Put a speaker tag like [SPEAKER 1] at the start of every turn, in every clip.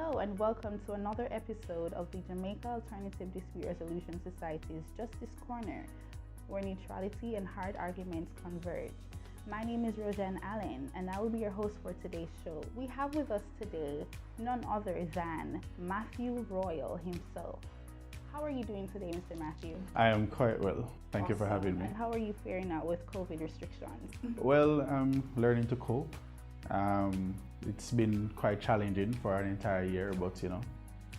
[SPEAKER 1] Hello and welcome to another episode of the Jamaica Alternative Dispute Resolution Society's Justice Corner, where neutrality and hard arguments converge. My name is Roseanne Allen and I will be your host for today's show. We have with us today none other than Matthew Royal himself. How are you doing today, Mr. Matthew?
[SPEAKER 2] I am quite well. Thank you for
[SPEAKER 1] Awesome.
[SPEAKER 2] having me.
[SPEAKER 1] And how are you faring out with COVID restrictions?
[SPEAKER 2] Well, I'm learning to cope. It's been quite challenging for an entire year, but the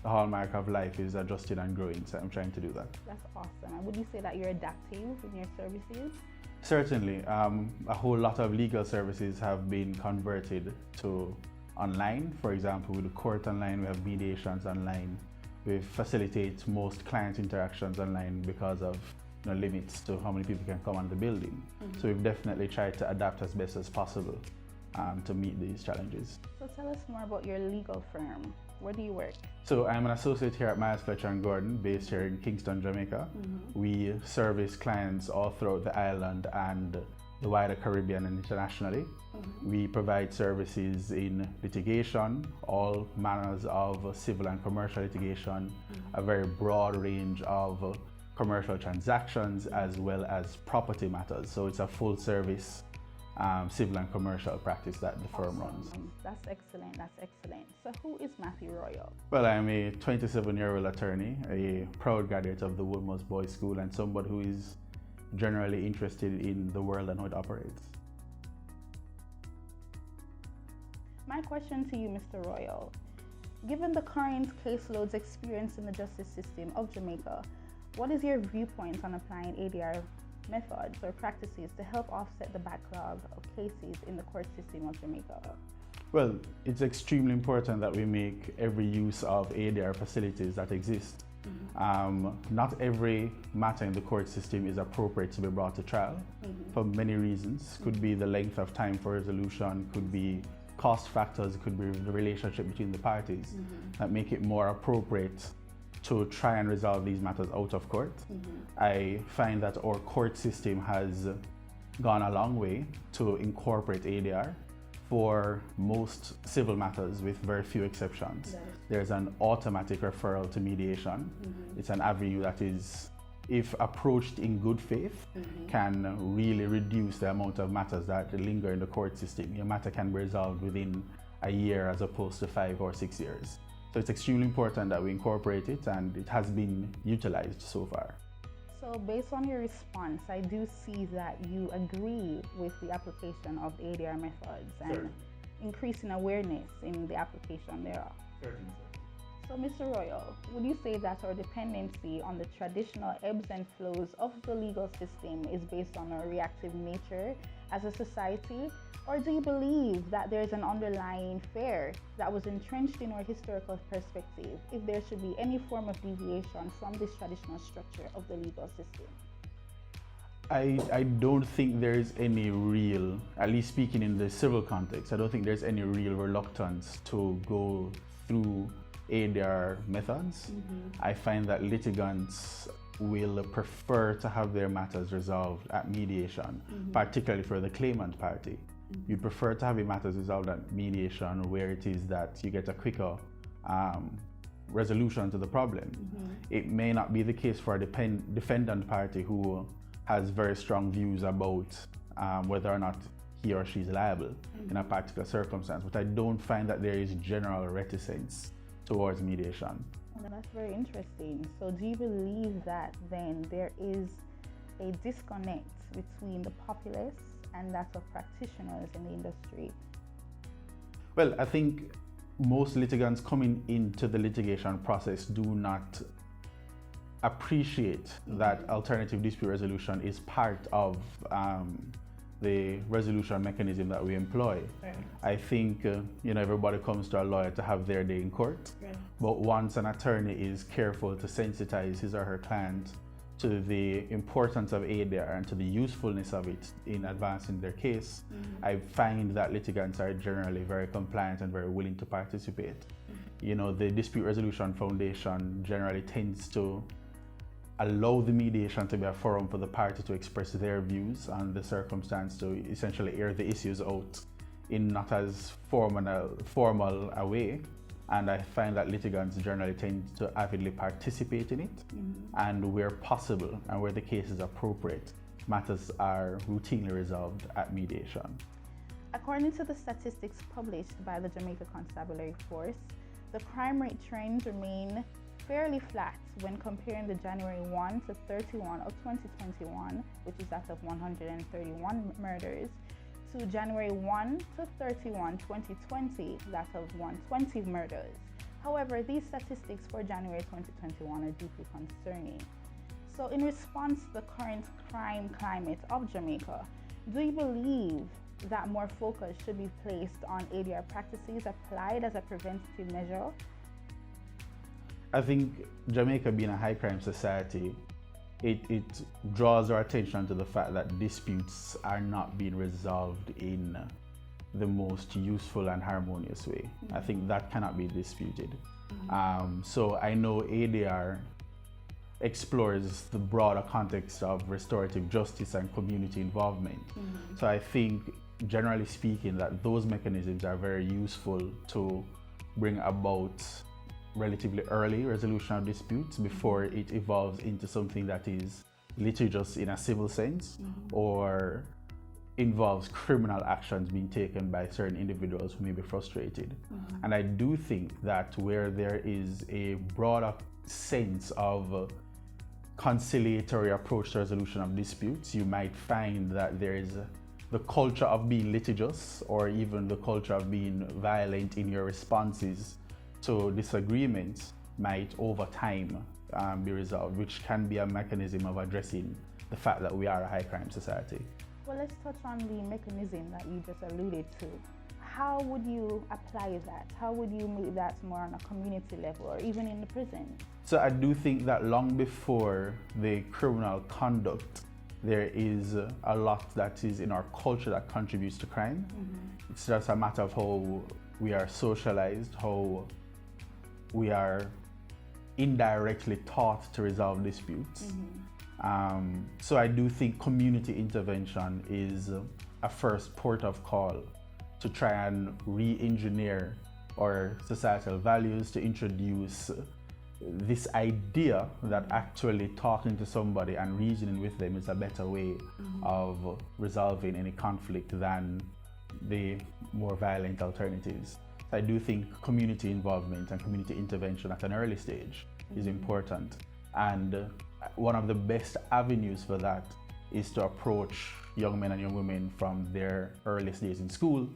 [SPEAKER 2] hallmark of life is adjusting and growing, so I'm trying to do that.
[SPEAKER 1] That's awesome. And would you say that you're adaptive in your services?
[SPEAKER 2] Certainly. A whole lot of legal services have been converted to online. For example, with the court online, we have mediations online. We facilitate most client interactions online because of limits to how many people can come on the building. So we've definitely tried to adapt as best as possible to meet these challenges.
[SPEAKER 1] So tell us more about your legal firm. Where do you work?
[SPEAKER 2] So I'm an associate here at Myers Fletcher & Gordon, based here in Kingston, Jamaica. We service clients all throughout the island and the wider Caribbean and internationally. We provide services in litigation, all manners of civil and commercial litigation, a very broad range of commercial transactions as well as property matters. So it's a full service civil and commercial practice that the firm runs.
[SPEAKER 1] That's excellent. So who is Matthew Royal?
[SPEAKER 2] Well, I'm a 27-year-old attorney, a proud graduate of the Woodmost Boys School, and somebody who is generally interested in the world and how it operates.
[SPEAKER 1] My question to you, Mr. Royal, given the current caseloads experienced in the justice system of Jamaica, what is your viewpoint on applying ADR methods or practices to help offset the backlog of cases in the court system of Jamaica?
[SPEAKER 2] Well, it's extremely important that we make every use of ADR facilities that exist. Not every matter in the court system is appropriate to be brought to trial for many reasons. Could be the length of time for resolution, could be cost factors, could be the relationship between the parties that make it more appropriate to try and resolve these matters out of court. I find that our court system has gone a long way to incorporate ADR for most civil matters with very few exceptions. There's an automatic referral to mediation. It's an avenue that is, if approached in good faith, can really reduce the amount of matters that linger in the court system. Your matter can be resolved within a year as opposed to 5 or 6 years. So it's extremely important that we incorporate it, and it has been utilized so far.
[SPEAKER 1] So based on your response, I do see that you agree with the application of the ADR methods and increasing awareness in the application thereof.
[SPEAKER 2] Certainly.
[SPEAKER 1] So Mr. Royal, would you say that our dependency on the traditional ebbs and flows of the legal system is based on our reactive nature as a society? Or do you believe that there's an underlying fear that was entrenched in our historical perspective if there should be any form of deviation from this traditional structure of the legal system?
[SPEAKER 2] I don't think there's any real, at least speaking in the civil context, I don't think there's any real reluctance to go through ADR methods. I find that litigants will prefer to have their matters resolved at mediation, particularly for the claimant party. You prefer to have your matters resolved at mediation, where it is that you get a quicker resolution to the problem. It may not be the case for a defendant party who has very strong views about whether or not he or she is liable in a particular circumstance, but I don't find that there is general reticence towards mediation.
[SPEAKER 1] Well, that's very interesting. So do you believe that then there is a disconnect between the populace and that of practitioners in the industry?
[SPEAKER 2] Well, I think most litigants coming into the litigation process do not appreciate that alternative dispute resolution is part of the resolution mechanism that we employ. I think everybody comes to a lawyer to have their day in court, but once an attorney is careful to sensitize his or her client to the importance of ADR and to the usefulness of it in advancing their case, I find that litigants are generally very compliant and very willing to participate. The Dispute Resolution Foundation generally tends to allow the mediation to be a forum for the party to express their views on the circumstance, to essentially air the issues out in not as formal a way, And I find that litigants generally tend to avidly participate in it. And where possible and where the case is appropriate, matters are routinely resolved at mediation.
[SPEAKER 1] According to the statistics published by the Jamaica Constabulary Force, the crime rate trends remain fairly flat when comparing the January 1 to 31 of 2021, which is that of 131 murders, to January 1 to 31, 2020, that of 120 murders. However, these statistics for January 2021 are deeply concerning. So in response to the current crime climate of Jamaica, do you believe that more focus should be placed on ADR practices applied as a preventative measure?
[SPEAKER 2] I think Jamaica being a high crime society, it draws our attention to the fact that disputes are not being resolved in the most useful and harmonious way. I think that cannot be disputed. So I know ADR explores the broader context of restorative justice and community involvement. So I think, generally speaking, that those mechanisms are very useful to bring about relatively early resolution of disputes before it evolves into something that is litigious in a civil sense or involves criminal actions being taken by certain individuals who may be frustrated. And I do think that where there is a broader sense of conciliatory approach to resolution of disputes, you might find that there is the culture of being litigious or even the culture of being violent in your responses to disagreements might over time be resolved, which can be a mechanism of addressing the fact that we are a high crime society.
[SPEAKER 1] Well, let's touch on the mechanism that you just alluded to. How would you apply that? How would you make that more on a community level or even in the prison?
[SPEAKER 2] So I do think that long before the criminal conduct, there is a lot that is in our culture that contributes to crime. It's just a matter of how we are socialized, how we are indirectly taught to resolve disputes. So I do think community intervention is a first port of call to try and re-engineer our societal values, to introduce this idea that actually talking to somebody and reasoning with them is a better way of resolving any conflict than the more violent alternatives. I do think community involvement and community intervention at an early stage is important. And one of the best avenues for that is to approach young men and young women from their earliest days in school,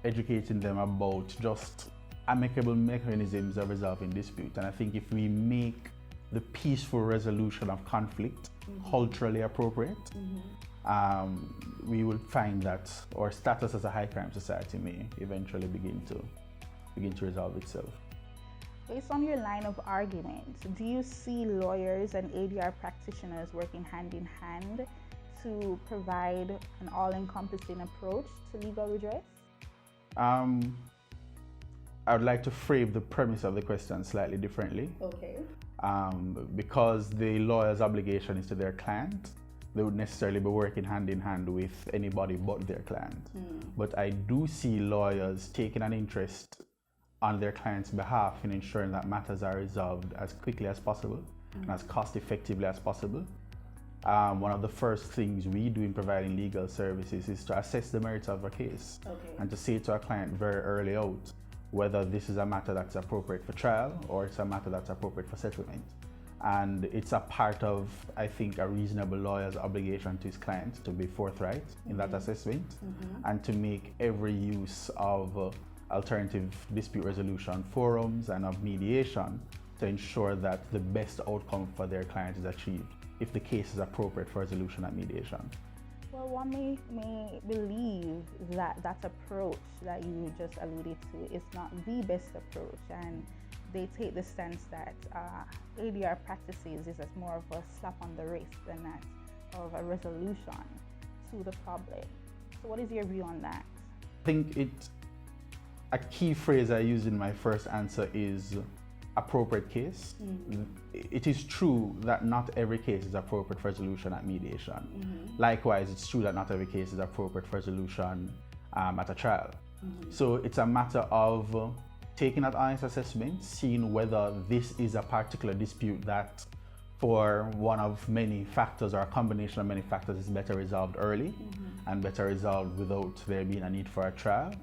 [SPEAKER 2] educating them about just amicable mechanisms of resolving dispute. And I think if we make the peaceful resolution of conflict culturally appropriate, we will find that our status as a high crime society may eventually begin to resolve itself.
[SPEAKER 1] Based on your line of argument, do you see lawyers and ADR practitioners working hand in hand to provide an all-encompassing approach to legal redress? I would like to frame the premise of the question slightly differently. Okay.
[SPEAKER 2] Because the lawyer's obligation is to their client, they would necessarily be working hand in hand with anybody but their client. But I do see lawyers taking an interest on their client's behalf in ensuring that matters are resolved as quickly as possible and as cost effectively as possible. One of the first things we do in providing legal services is to assess the merits of a case and to say to our client very early out whether this is a matter that's appropriate for trial or it's a matter that's appropriate for settlement. And it's a part of, I think, a reasonable lawyer's obligation to his client to be forthright in that assessment and to make every use of alternative dispute resolution forums and of mediation to ensure that the best outcome for their client is achieved if the case is appropriate for resolution at mediation.
[SPEAKER 1] Well, one may believe that that approach that you just alluded to is not the best approach, and they take the stance that ADR practices is as more of a slap on the wrist than that of a resolution to the problem. So what is your view on that?
[SPEAKER 2] I think a key phrase I use in my first answer is appropriate case. It is true that not every case is appropriate for resolution at mediation. Likewise, it's true that not every case is appropriate for resolution at a trial. So it's a matter of taking that honest assessment, seeing whether this is a particular dispute that for one of many factors or a combination of many factors is better resolved early and better resolved without there being a need for a trial.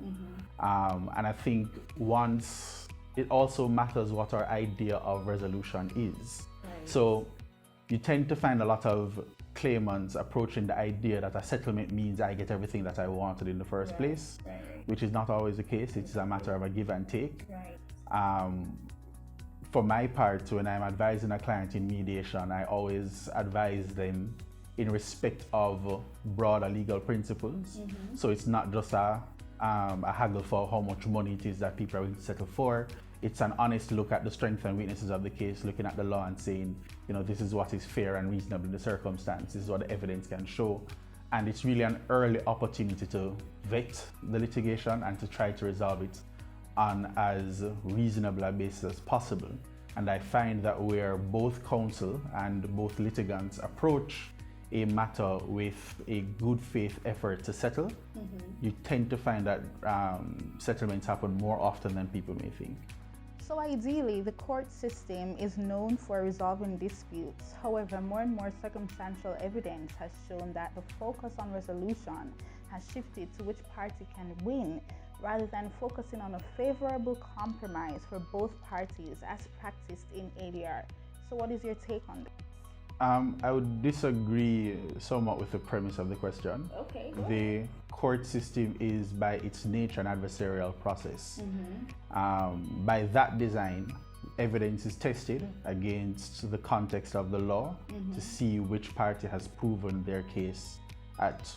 [SPEAKER 2] And I think once it also matters what our idea of resolution is. Right. So you tend to find a lot of claimants approaching the idea that a settlement means I get everything that I wanted in the first place, which is not always the case. It's a matter of a give and take. For my part, when I'm advising a client in mediation, I always advise them in respect of broader legal principles. So it's not just a haggle for how much money it is that people are willing to settle for. It's an honest look at the strengths and weaknesses of the case, looking at the law and saying, this is what is fair and reasonable in the circumstances, this is what the evidence can show. And it's really an early opportunity to vet the litigation and to try to resolve it on as reasonable a basis as possible. And I find that where both counsel and both litigants approach a matter with a good faith effort to settle, you tend to find that settlements happen more often than people may think.
[SPEAKER 1] So ideally, the court system is known for resolving disputes. However, more and more circumstantial evidence has shown that the focus on resolution has shifted to which party can win, rather than focusing on a favorable compromise for both parties as practiced in ADR. So what is your take on this?
[SPEAKER 2] I would disagree somewhat with the premise of the question.
[SPEAKER 1] Okay.
[SPEAKER 2] The court system is by its nature an adversarial process. By that design, evidence is tested against the context of the law to see which party has proven their case at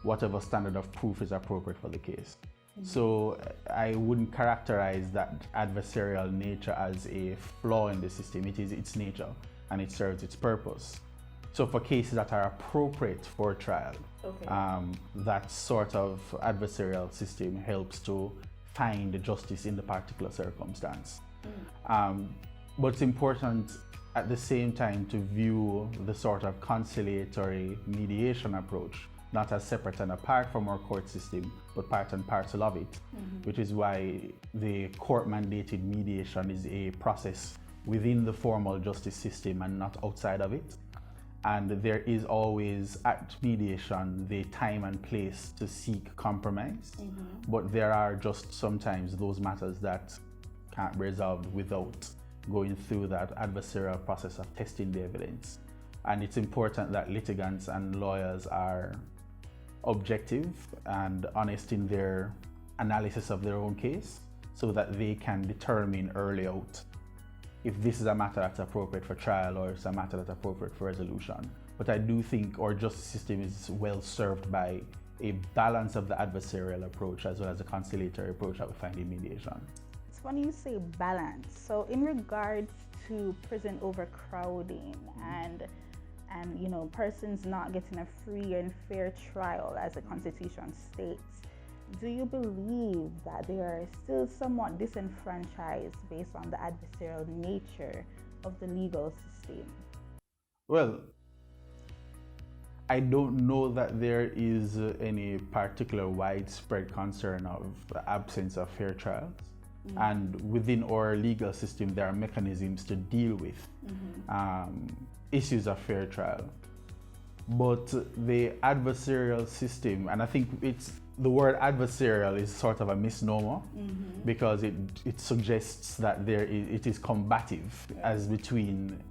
[SPEAKER 2] whatever standard of proof is appropriate for the case. So I wouldn't characterize that adversarial nature as a flaw in the system. It is its nature and it serves its purpose. So for cases that are appropriate for trial, that sort of adversarial system helps to find justice in the particular circumstance. But it's important at the same time to view the sort of conciliatory mediation approach not as separate and apart from our court system, but part and parcel of it, which is why the court-mandated mediation is a process within the formal justice system and not outside of it. And there is always, at mediation, the time and place to seek compromise, but there are just sometimes those matters that can't be resolved without going through that adversarial process of testing the evidence. And it's important that litigants and lawyers are objective and honest in their analysis of their own case so that they can determine early out if this is a matter that's appropriate for trial or it's a matter that's appropriate for resolution. But I do think our justice system is well served by a balance of the adversarial approach as well as the conciliatory approach that we find in mediation.
[SPEAKER 1] It's funny you say balance. So in regards to prison overcrowding and persons not getting a free and fair trial as the Constitution states, do you believe that they are still somewhat disenfranchised based on the adversarial nature of the legal system?
[SPEAKER 2] Well, I don't know that there is any particular widespread concern of the absence of fair trials. And within our legal system, there are mechanisms to deal with issues of fair trial. But the adversarial system, and I think the word adversarial is sort of a misnomer because it suggests that it is combative as between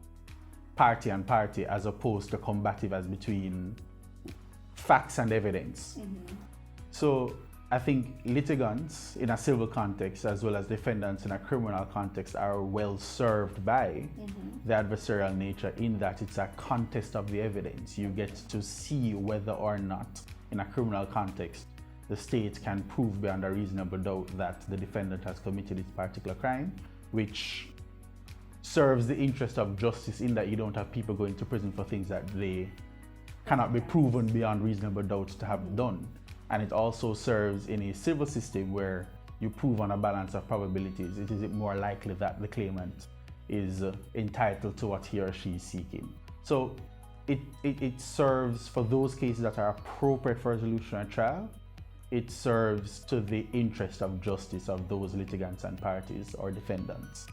[SPEAKER 2] party and party as opposed to combative as between facts and evidence. So I think litigants in a civil context as well as defendants in a criminal context are well served by the adversarial nature in that it's a contest of the evidence. You get to see whether or not in a criminal context the state can prove beyond a reasonable doubt that the defendant has committed this particular crime, which serves the interest of justice in that you don't have people going to prison for things that they cannot be proven beyond reasonable doubt to have done. And it also serves in a civil system where you prove on a balance of probabilities. It is more likely that the claimant is entitled to what he or she is seeking. So it serves for those cases that are appropriate for resolution at trial. it serves to the interest of justice of those litigants and parties or defendants,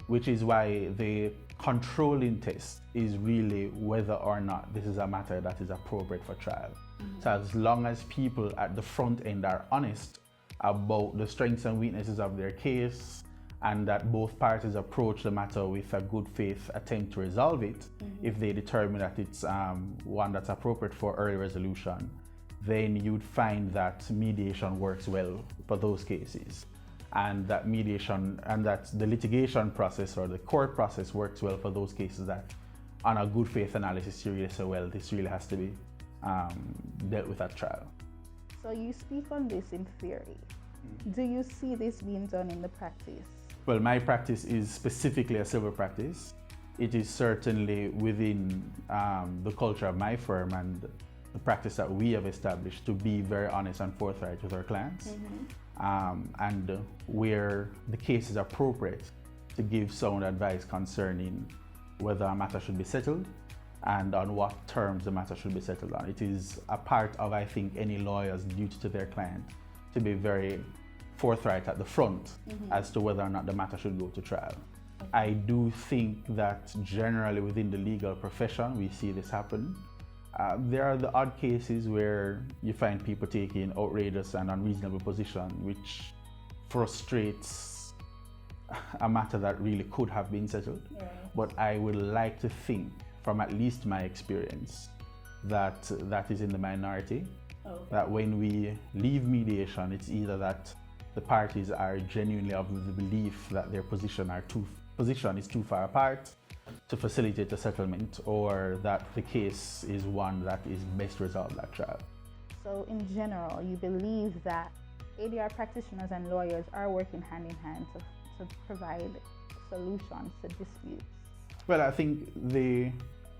[SPEAKER 2] which is why the controlling test is really whether or not this is a matter that is appropriate for trial. So as long as people at the front end are honest about the strengths and weaknesses of their case, and that both parties approach the matter with a good faith attempt to resolve it, if they determine that it's one that's appropriate for early resolution, then you'd find that mediation works well for those cases. And that mediation and that the litigation process or the court process works well for those cases that on a good faith analysis you really say, well, this really has to be dealt with at trial.
[SPEAKER 1] So you speak on this in theory. Do you see this being done in the practice?
[SPEAKER 2] Well, my practice is specifically a civil practice. It is certainly within the culture of my firm and the practice that we have established to be very honest and forthright with our clients. And where the case is appropriate, to give sound advice concerning whether a matter should be settled and on what terms the matter should be settled on. It is a part of, I think, any lawyer's duty to their client to be very forthright at the front as to whether or not the matter should go to trial. I do think that generally within the legal profession we see this happen. There are the odd cases where you find people taking outrageous and unreasonable position, which frustrates a matter that really could have been settled. But I would like to think, from at least my experience, that that is in the minority. That when we leave mediation, it's either that the parties are genuinely of the belief that their position is too far apart to facilitate a settlement, or that the case is one that is best resolved at trial.
[SPEAKER 1] So in general, you believe that ADR practitioners and lawyers are working hand in hand to provide solutions to disputes?
[SPEAKER 2] Well, I think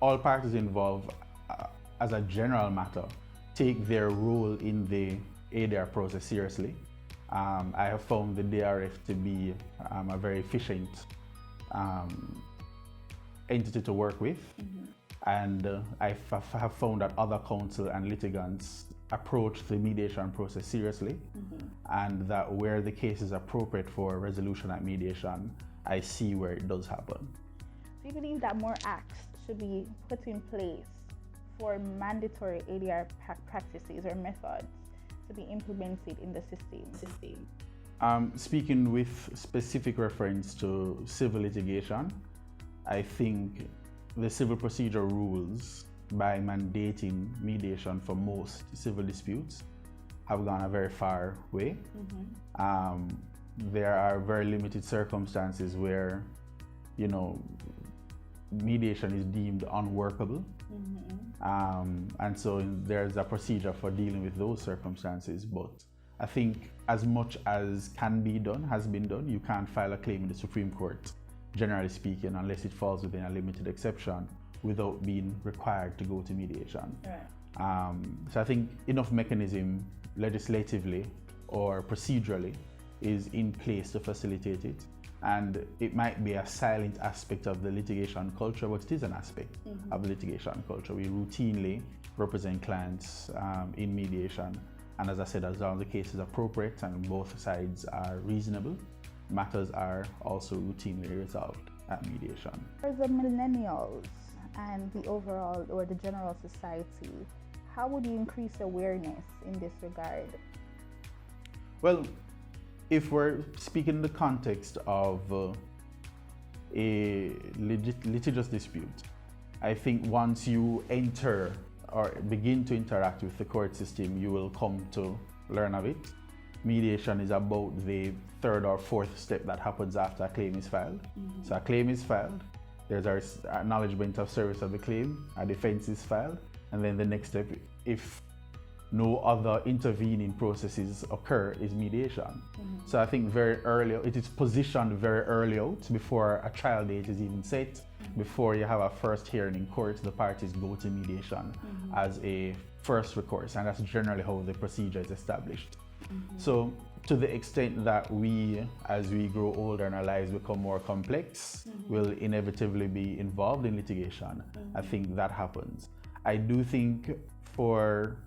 [SPEAKER 2] all parties involved, as a general matter, take their role in the ADR process seriously. I have found the DRF to be a very efficient entity to work with, and I have found that other counsel and litigants approach the mediation process seriously, and that where the case is appropriate for resolution at mediation, I see where it does happen.
[SPEAKER 1] Do you believe that more acts should be put in place for mandatory ADR practices or methods to be implemented in the system?
[SPEAKER 2] Speaking with specific reference to civil litigation, I think the civil procedure rules, by mandating mediation for most civil disputes, have gone a very far way. There are very limited circumstances where, mediation is deemed unworkable. And so there's a procedure for dealing with those circumstances. But I think as much as can be done has been done. You can't file a claim in the Supreme Court, generally speaking, unless it falls within a limited exception, without being required to go to mediation. So I think enough mechanism legislatively or procedurally is in place to facilitate it. And it might be a silent aspect of the litigation culture, but it is an aspect of the litigation culture. We routinely represent clients in mediation. And as I said, as long as the case is appropriate and both sides are reasonable, matters are also routinely resolved at mediation.
[SPEAKER 1] For the millennials and the overall or the general society, how would you increase awareness in this regard?
[SPEAKER 2] Well, if we're speaking in the context of a litigious dispute, I think once you enter or begin to interact with the court system, you will come to learn of it. Mediation is about the third or fourth step that happens after a claim is filed. So a claim is filed, there's our acknowledgement of service of the claim, a defense is filed, and then the next step, if no other intervening processes occur, is mediation. So I think very early, it is positioned very early out before a trial date is even set. Before you have a first hearing in court, the parties go to mediation as a first recourse, and that's generally how the procedure is established. So to the extent that we, as we grow older and our lives become more complex, will inevitably be involved in litigation. I think that happens. I do think for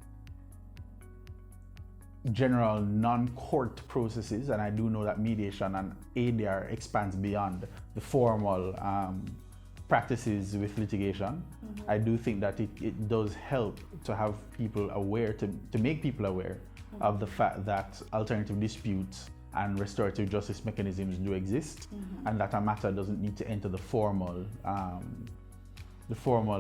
[SPEAKER 2] general non-court processes, and I do know that mediation and ADR expands beyond the formal practices with litigation. I do think that it does help to have people aware, to make people aware of the fact that alternative disputes and restorative justice mechanisms do exist, and that a matter doesn't need to enter the formal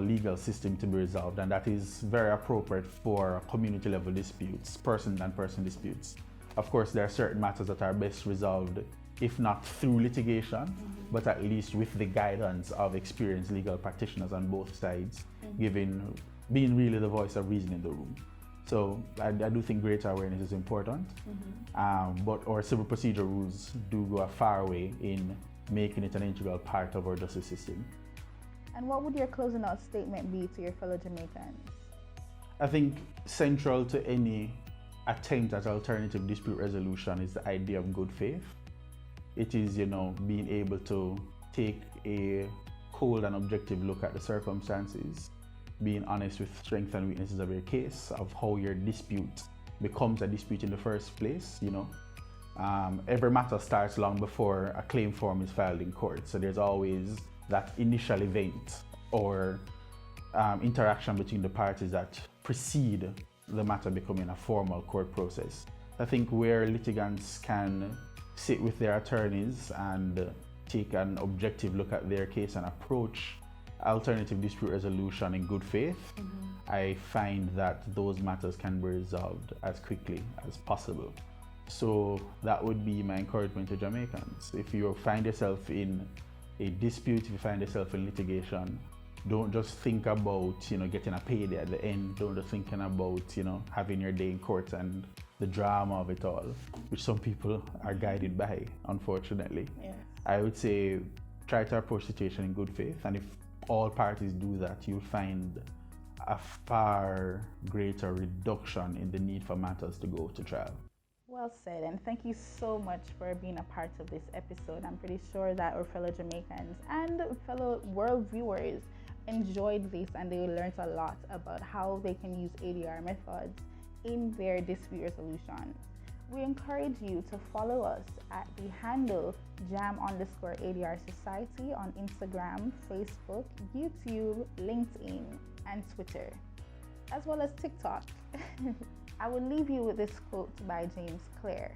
[SPEAKER 2] legal system to be resolved, and that is very appropriate for community level disputes, person and person disputes. Of course, there are certain matters that are best resolved, if not through litigation, but at least with the guidance of experienced legal practitioners on both sides, being really the voice of reason in the room. So I do think greater awareness is important, but our civil procedure rules do go a far way in making it an integral part of our justice system.
[SPEAKER 1] And what would your closing out statement be to your fellow Jamaicans?
[SPEAKER 2] I think central to any attempt at alternative dispute resolution is the idea of good faith. It is, being able to take a cold and objective look at the circumstances, being honest with strengths and weaknesses of your case, of how your dispute becomes a dispute in the first place. Every matter starts long before a claim form is filed in court. So there's always that initial event or interaction between the parties that precede the matter becoming a formal court process. I think where litigants can sit with their attorneys and take an objective look at their case and approach alternative dispute resolution in good faith, I find that those matters can be resolved as quickly as possible. So that would be my encouragement to Jamaicans. If you find yourself in a dispute, if you find yourself in litigation, don't just think about, getting a payday at the end. Don't just thinking about, having your day in court and the drama of it all, which some people are guided by, unfortunately.
[SPEAKER 1] Yeah.
[SPEAKER 2] I would say try to approach the situation in good faith, and if all parties do that, you'll find a far greater reduction in the need for matters to go to trial.
[SPEAKER 1] Well said, and thank you so much for being a part of this episode. I'm pretty sure that our fellow Jamaicans and fellow world viewers enjoyed this, and they learned a lot about how they can use ADR methods in their dispute resolution. We encourage you to follow us at the handle jam_ADR Society on Instagram, Facebook, YouTube, LinkedIn, and Twitter, as well as TikTok. I will leave you with this quote by James Clear.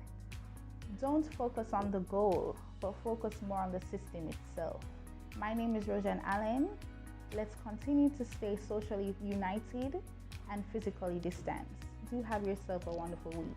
[SPEAKER 1] Don't focus on the goal, but focus more on the system itself. My name is Rojan Allen. Let's continue to stay socially united and physically distanced. Do have yourself a wonderful week.